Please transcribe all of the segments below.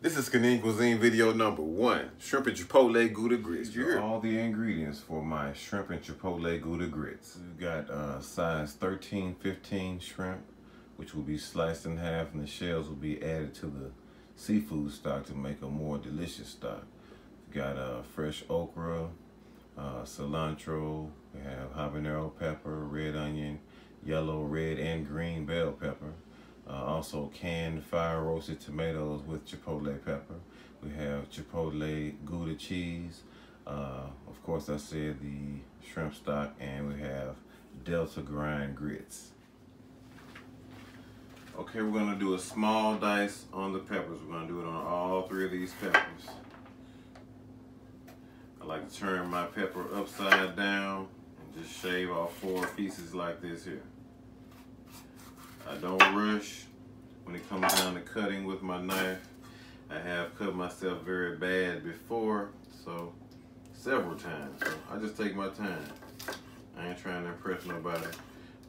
This is kanincuisine video number 1. Shrimp and chipotle Gouda grits. These are all the ingredients for my shrimp and chipotle Gouda grits. We've got size 13-15 shrimp, which will be sliced in half, and the shells will be added to the seafood stock to make a more delicious stock. We've got fresh okra, cilantro, we have habanero pepper, red onion, yellow, red, and green bell pepper. Also canned fire roasted tomatoes with chipotle pepper. We have chipotle Gouda cheese. Of course, I said the shrimp stock, and we have Delta grind grits. Okay, we're gonna do a small dice on the peppers. We're gonna do it on all 3 of these peppers. I like to turn my pepper upside down and just shave off 4 pieces like this here. I don't rush when it comes down to cutting with my knife. I have cut myself very bad before, so several times. So I just take my time. I ain't trying to impress nobody.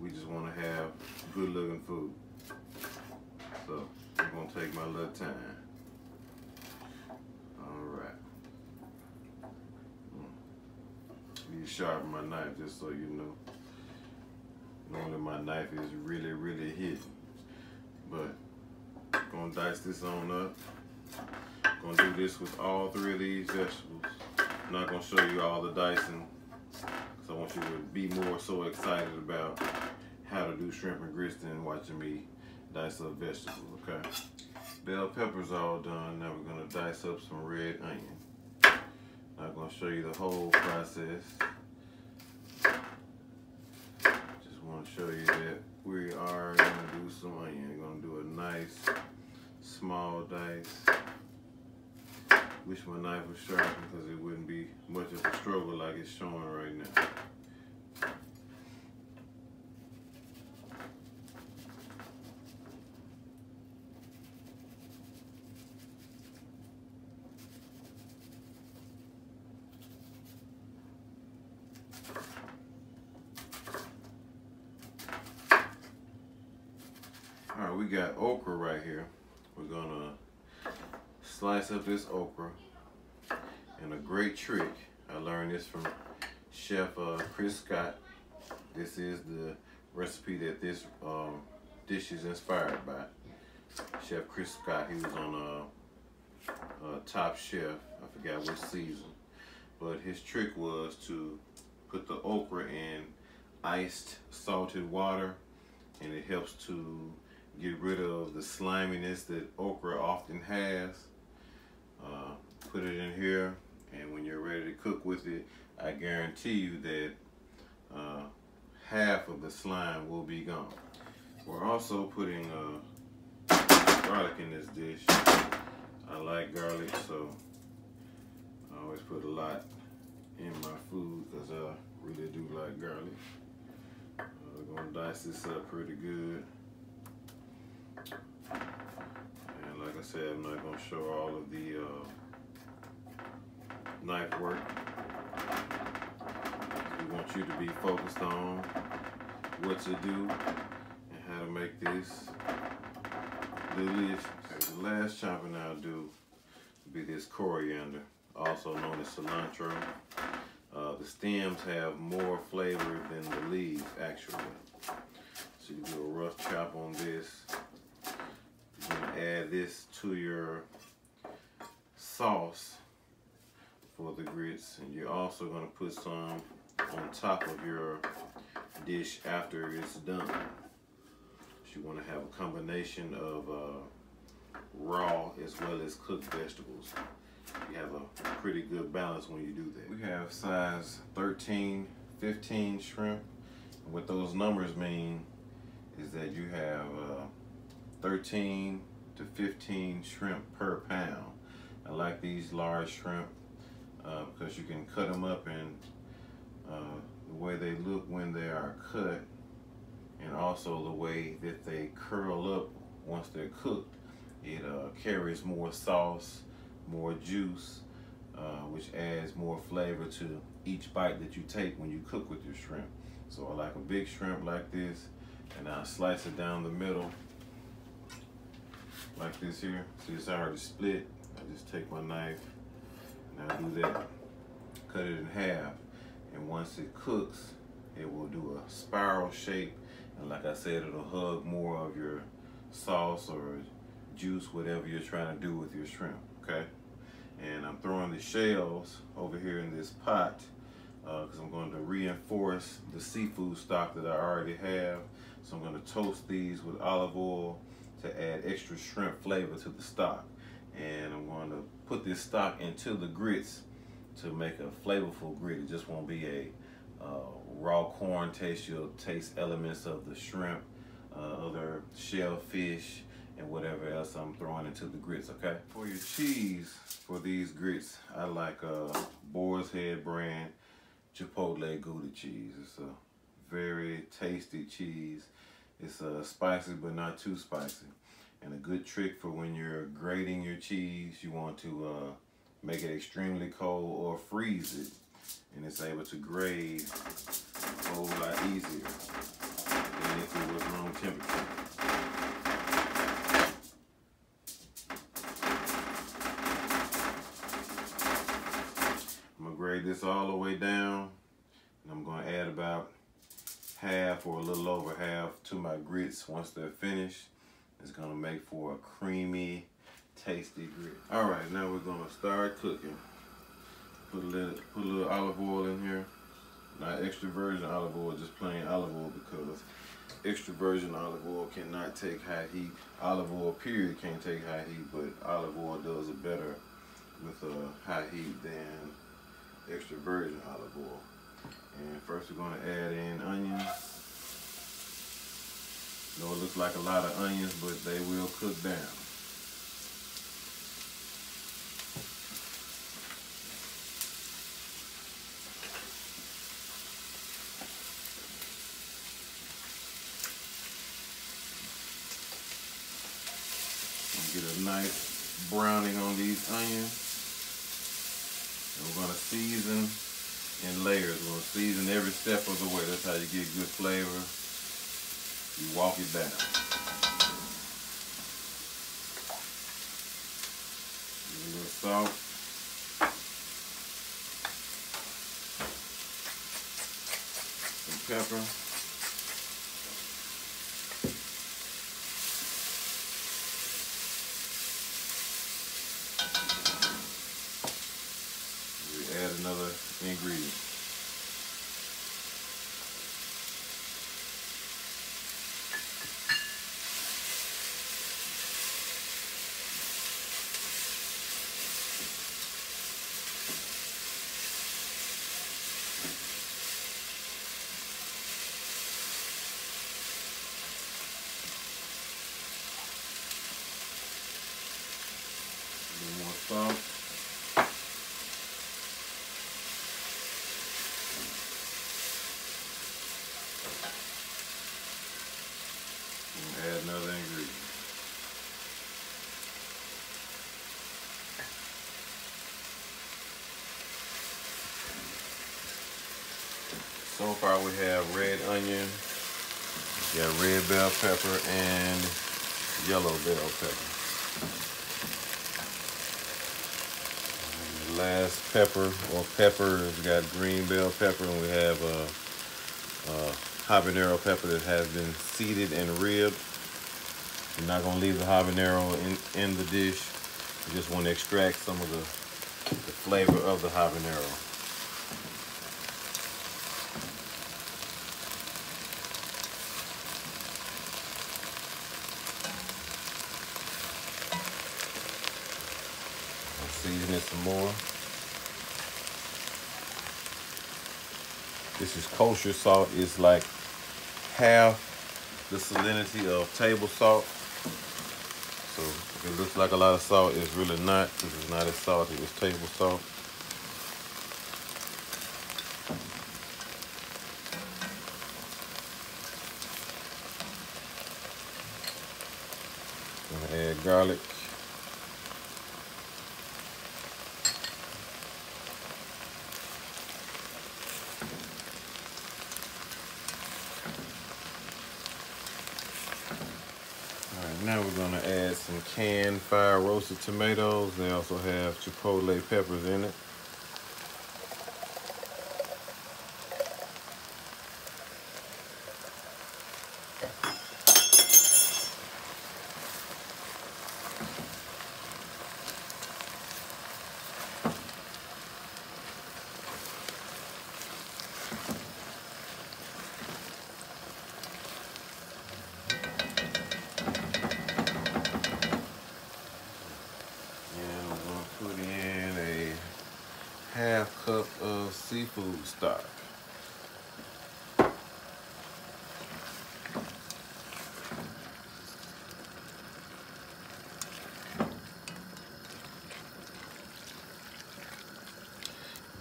We just want to have good looking food. So I'm gonna take my little time. Alright. Need to sharpen my knife just so you know. Normally my knife is really hidden. But I'm gonna dice this on up. Gonna do this with all 3 of these vegetables. I'm not gonna show you all the dicing, because I want you to be more so excited about how to do shrimp and grits than watching me dice up vegetables, okay? Bell pepper's all done. Now we're gonna dice up some red onion. Not gonna show you the whole process. Just want to show you that we are gonna do some onion. We're gonna do a nice small dice. Wish my knife was sharpened because it wouldn't be much of a struggle like it's showing right now. Alright, we got okra right here. We're gonna slice up this okra. And a great trick, I learned this from Chef Chris Scott. This is the recipe that this dish is inspired by. Chef Chris Scott, he was on Top Chef, I forgot which season. But his trick was to put the okra in iced salted water, and it helps to get rid of the sliminess that okra often has. Put it in here, and when you're ready to cook with it, I guarantee you that half of the slime will be gone. We're also putting garlic in this dish. I like garlic, so I always put a lot in my food because I really do like garlic. We're gonna dice this up pretty good. And like I said, I'm not going to show all of the knife work. We want you to be focused on what to do and how to make this delicious. Okay, the last chopping I'll do will be this coriander, also known as cilantro. The stems have more flavor than the leaves, actually. So you do a rough chop on this. You're going to add this to your sauce for the grits, and you're also going to put some on top of your dish after it's done. So you want to have a combination of raw as well as cooked vegetables. You have a pretty good balance when you do that. We have size 13-15 shrimp. And what those numbers mean is that you have 13 to 15 shrimp per pound. I like these large shrimp because you can cut them up, and the way they look when they are cut, and also the way that they curl up once they're cooked, it carries more sauce, more juice, which adds more flavor to each bite that you take when you cook with your shrimp. So I like a big shrimp like this, and I slice it down the middle like this here. See, it's already split. I just take my knife and I do that. Cut it in half, and once it cooks, it will do a spiral shape, and like I said, it'll hug more of your sauce or juice, whatever you're trying to do with your shrimp, okay? And I'm throwing the shells over here in this pot because I'm going to reinforce the seafood stock that I already have. So I'm going to toast these with olive oil to add extra shrimp flavor to the stock. And I'm going to put this stock into the grits to make a flavorful grit. It just won't be a raw corn taste. You'll taste elements of the shrimp, other shellfish, and whatever else I'm throwing into the grits, okay? For your cheese, for these grits, I like Boar's Head brand Chipotle Gouda cheese. It's a very tasty cheese. It's spicy, but not too spicy. And a good trick for when you're grating your cheese, you want to make it extremely cold or freeze it, and it's able to grade a whole lot easier than if it was room temperature. I'm gonna grade this all the way down, and I'm gonna add about half or a little over half to my grits. Once they're finished, it's gonna make for a creamy, tasty grit. All right, now we're gonna start cooking. Put a little olive oil in here. Not extra virgin olive oil, just plain olive oil, because extra virgin olive oil cannot take high heat. Olive oil, period, can't take high heat, but olive oil does it better with high heat than extra virgin olive oil. And first we're gonna add in onions. I know it looks like a lot of onions, but they will cook down. Get a nice browning on these onions. And we're gonna season in layers. We're gonna season every step of the way. That's how you get good flavor. You walk it down. A little salt. Some pepper. Add another ingredient. A little more salt. Add another ingredient. So far we have red onion, we got red bell pepper, and yellow bell pepper. And the last pepper or peppers, we got green bell pepper, and we have habanero pepper that has been seeded and ribbed. You're not going to leave the habanero in the dish. You just want to extract some of the flavor of the habanero. I'll season it some more. This is kosher salt. It's like half the salinity of table salt. So if it looks like a lot of salt, it's really not, because it's not as salty as table salt. I'm gonna add garlic. Now we're going to add some canned fire roasted tomatoes. They also have chipotle peppers in it. Put in a half cup of seafood stock.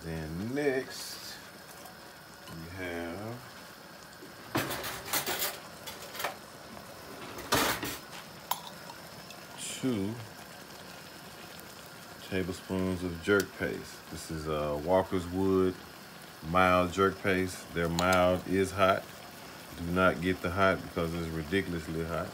Then next we have 2 tablespoons of jerk paste. This is Walker's Wood mild jerk paste. Their mild is hot. Do not get the hot because it's ridiculously hot.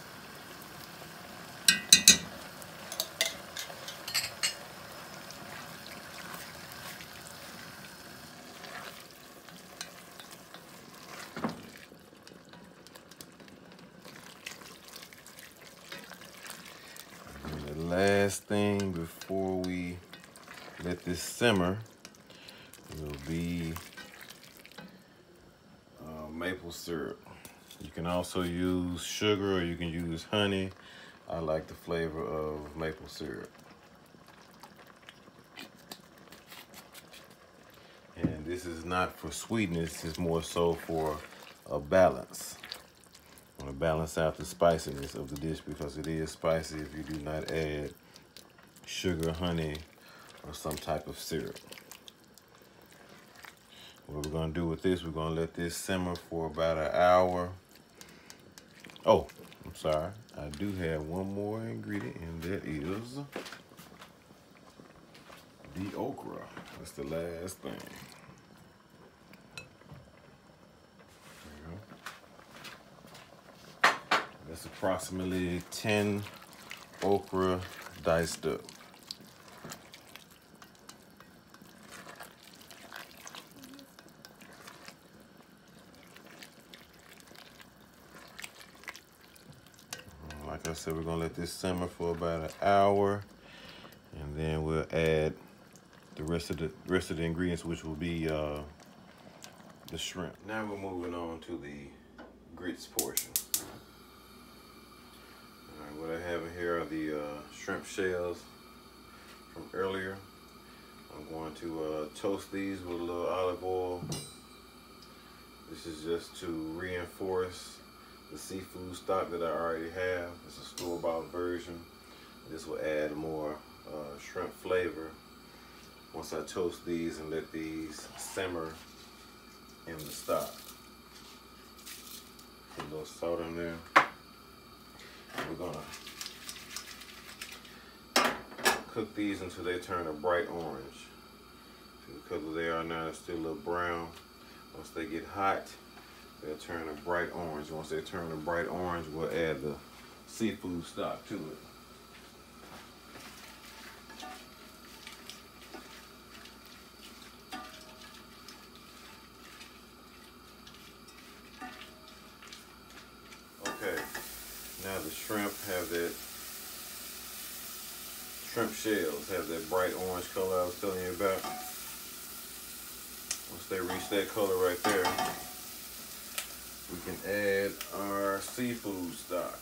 And the last thing before we let this simmer will be maple syrup. You can also use sugar or you can use honey. I like the flavor of maple syrup. And this is not for sweetness, it's more so for a balance. I want to balance out the spiciness of the dish because it is spicy if you do not add sugar, honey, or some type of syrup. What we're going to do with this, we're going to let this simmer for about an hour. Oh, I'm sorry. I do have one more ingredient, and that is the okra. That's the last thing. There you go. That's approximately 10 okra diced up. Like I said, we're gonna let this simmer for about an hour, and then we'll add the rest of the ingredients, which will be the shrimp. Now we're moving on to the grits portion. All right, what I have here are the shrimp shells from earlier. I'm going to toast these with a little olive oil. This is just to reinforce the seafood stock that I already have. It's a store-bought version. This will add more shrimp flavor once I toast these and let these simmer in the stock. Put a little salt in there. And we're gonna cook these until they turn a bright orange. See the color they are now, it's still a little brown. Once they get hot, they'll turn a bright orange. Once they turn a bright orange, we'll add the seafood stock to it. Okay, now the shrimp have that, shrimp shells have that bright orange color I was telling you about. Once they reach that color right there, we can add our seafood stock.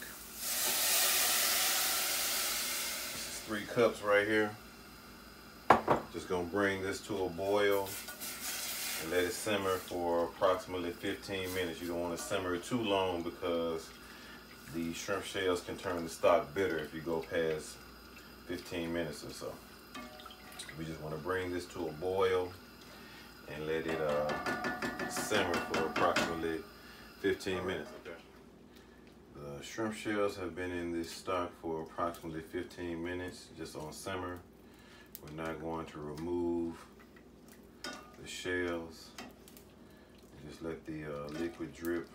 This is 3 cups right here. Just gonna bring this to a boil and let it simmer for approximately 15 minutes. You don't want to simmer it too long because the shrimp shells can turn the stock bitter if you go past 15 minutes or so. We just want to bring this to a boil and let it simmer for approximately 15 minutes. Okay. The shrimp shells have been in this stock for approximately 15 minutes, just on simmer. We're not going to remove the shells. Just let the liquid drip.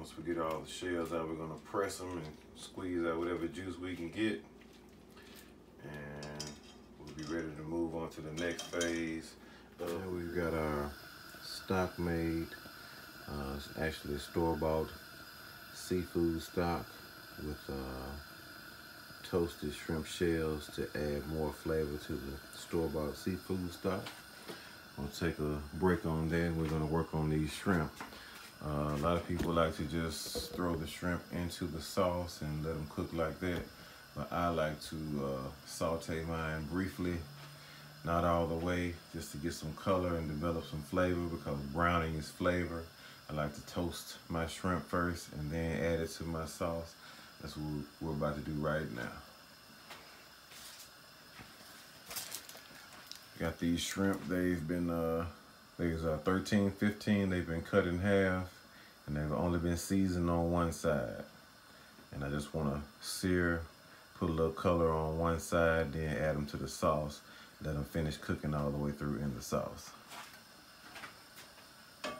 Once we get all the shells out, we're gonna press them and squeeze out whatever juice we can get. And we'll be ready to move on to the next phase. Now we've got our stock made. It's actually store-bought seafood stock with toasted shrimp shells to add more flavor to the store-bought seafood stock. We'll take a break on that and we're gonna work on these shrimp. A lot of people like to just throw the shrimp into the sauce and let them cook like that. But I like to saute mine briefly, not all the way, just to get some color and develop some flavor, because browning is flavor. I like to toast my shrimp first and then add it to my sauce. That's what we're about to do right now. Got these shrimp. They've been, there's 13, 15. They've been cut in half and they've only been seasoned on one side. And I just want to sear, put a little color on one side, then add them to the sauce. Let them finish cooking all the way through in the sauce. Add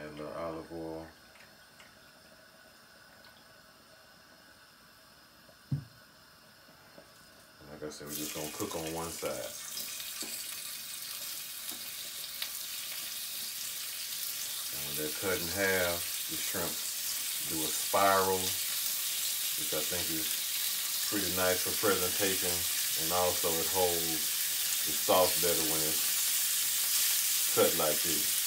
a little olive oil. Like I said, we're just gonna cook on one side. And when they're cut in half, the shrimp do a spiral, which I think is pretty nice for presentation, and also it holds the sauce better when it's cut like this.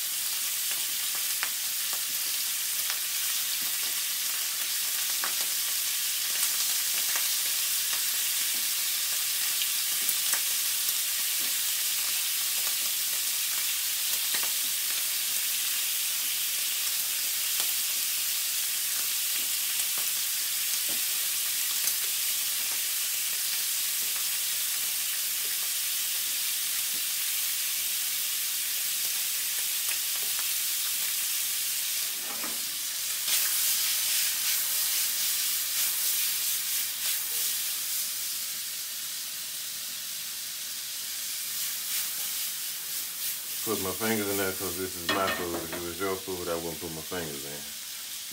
Put my fingers in there because this is my food. If it was your food, I wouldn't put my fingers in.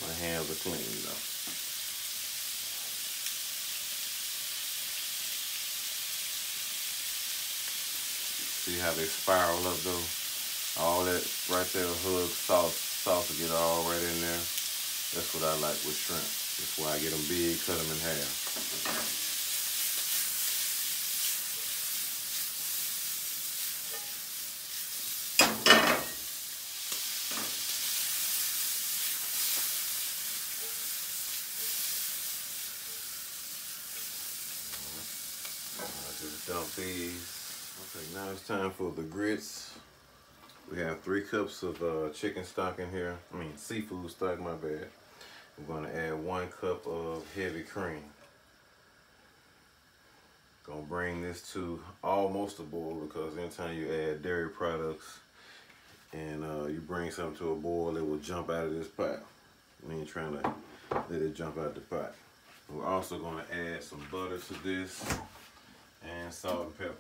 My hands are clean though. See how they spiral up though? All that right there hug sauce. Sauce will get all right in there. That's what I like with shrimp. That's why I get them big, cut them in half. Dump these. Okay, now it's time for the grits. We have 3 cups of chicken stock in here. Seafood stock, my bad. We're gonna add 1 cup of heavy cream. Gonna bring this to almost a boil, because anytime you add dairy products and you bring something to a boil, it will jump out of this pot. We ain't trying to let it jump out the pot. We're also gonna add some butter to this, and salt and pepper.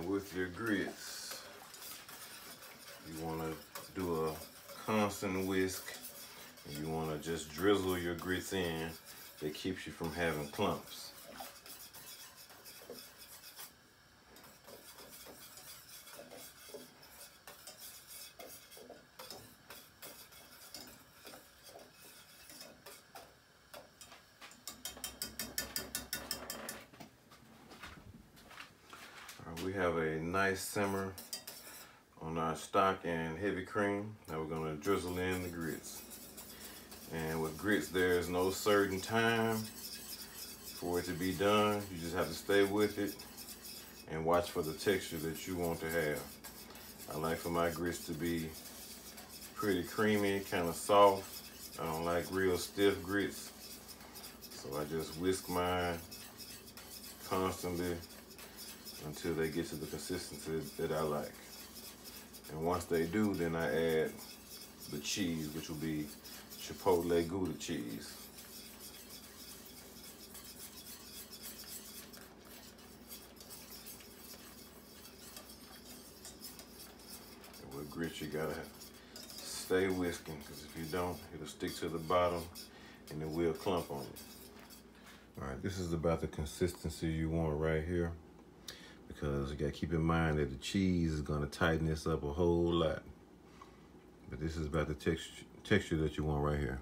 With your grits, you want to do a constant whisk, and you want to just drizzle your grits in. That keeps you from having clumps. We have a nice simmer on our stock and heavy cream. Now we're going to drizzle in the grits. And with grits, there's no certain time for it to be done. You just have to stay with it and watch for the texture that you want to have. I like for my grits to be pretty creamy, kind of soft. I don't like real stiff grits. So I just whisk mine constantly until they get to the consistency that I like. And once they do, then I add the cheese, which will be Chipotle Gouda cheese. And with grits, you gotta stay whisking, because if you don't, it'll stick to the bottom and it will clump on you. All right, this is about the consistency you want right here, because you gotta keep in mind that the cheese is gonna tighten this up a whole lot. But this is about the texture that you want right here.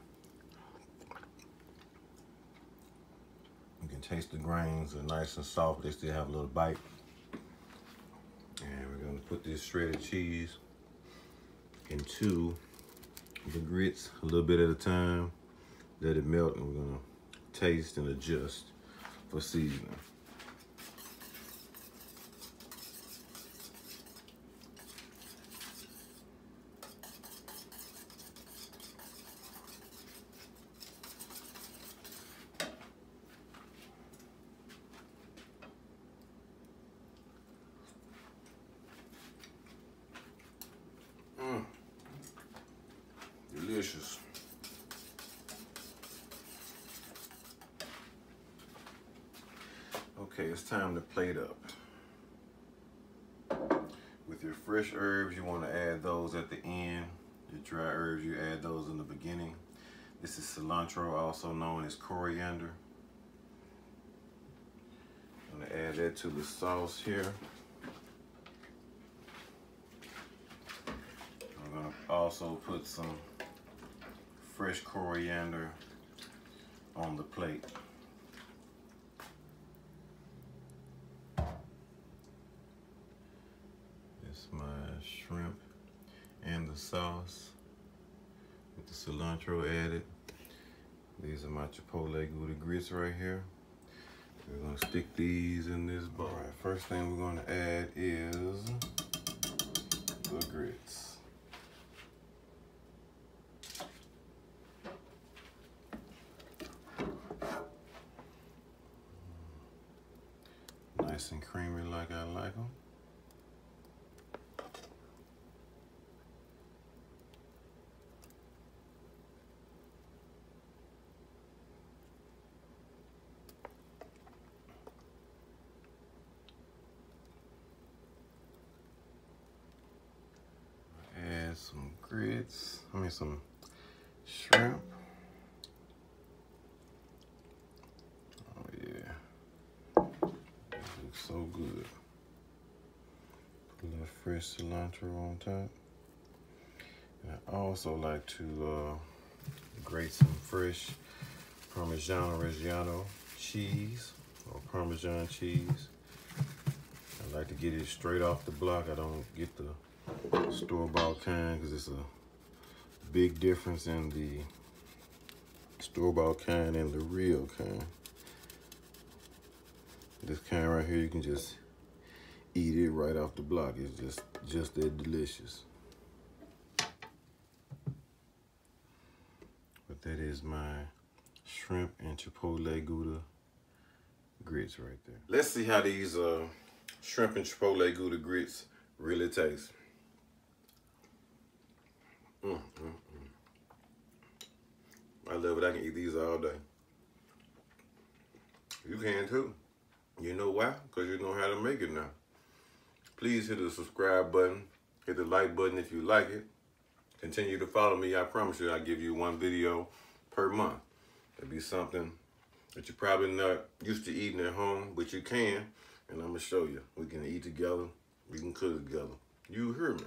You can taste the grains are nice and soft, they still have a little bite. And we're gonna put this shredded cheese into the grits a little bit at a time. Let it melt, and we're gonna taste and adjust for seasoning. Delicious. Okay, it's time to plate up. With your fresh herbs, you want to add those at the end. Your dry herbs, you add those in the beginning. This is cilantro, also known as coriander. I'm going to add that to the sauce here. I'm going to also put some fresh coriander on the plate. It's my shrimp and the sauce with the cilantro added. These are my Chipotle Gouda grits right here. We're gonna stick these in this bowl. All right, first thing we're gonna add is the grits. Nice and creamy like I like them. Add some grits, some shrimp. So good. Put a little fresh cilantro on top. And I also like to grate some fresh Parmigiano Reggiano cheese or Parmesan cheese. I like to get it straight off the block. I don't get the store-bought kind because it's a big difference in the store-bought kind and the real kind. This kind right here, you can just eat it right off the block. It's just that delicious. But that is my shrimp and Chipotle Gouda grits right there. Let's see how these shrimp and Chipotle Gouda grits really taste. I love it. I can eat these all day. You can too. You know why? Because you know how to make it now. Please hit the subscribe button. Hit the like button if you like it. Continue to follow me. I promise you I'll give you one video per month. It'll be something that you're probably not used to eating at home, but you can. And I'm going to show you. We can eat together. We can cook together. You hear me.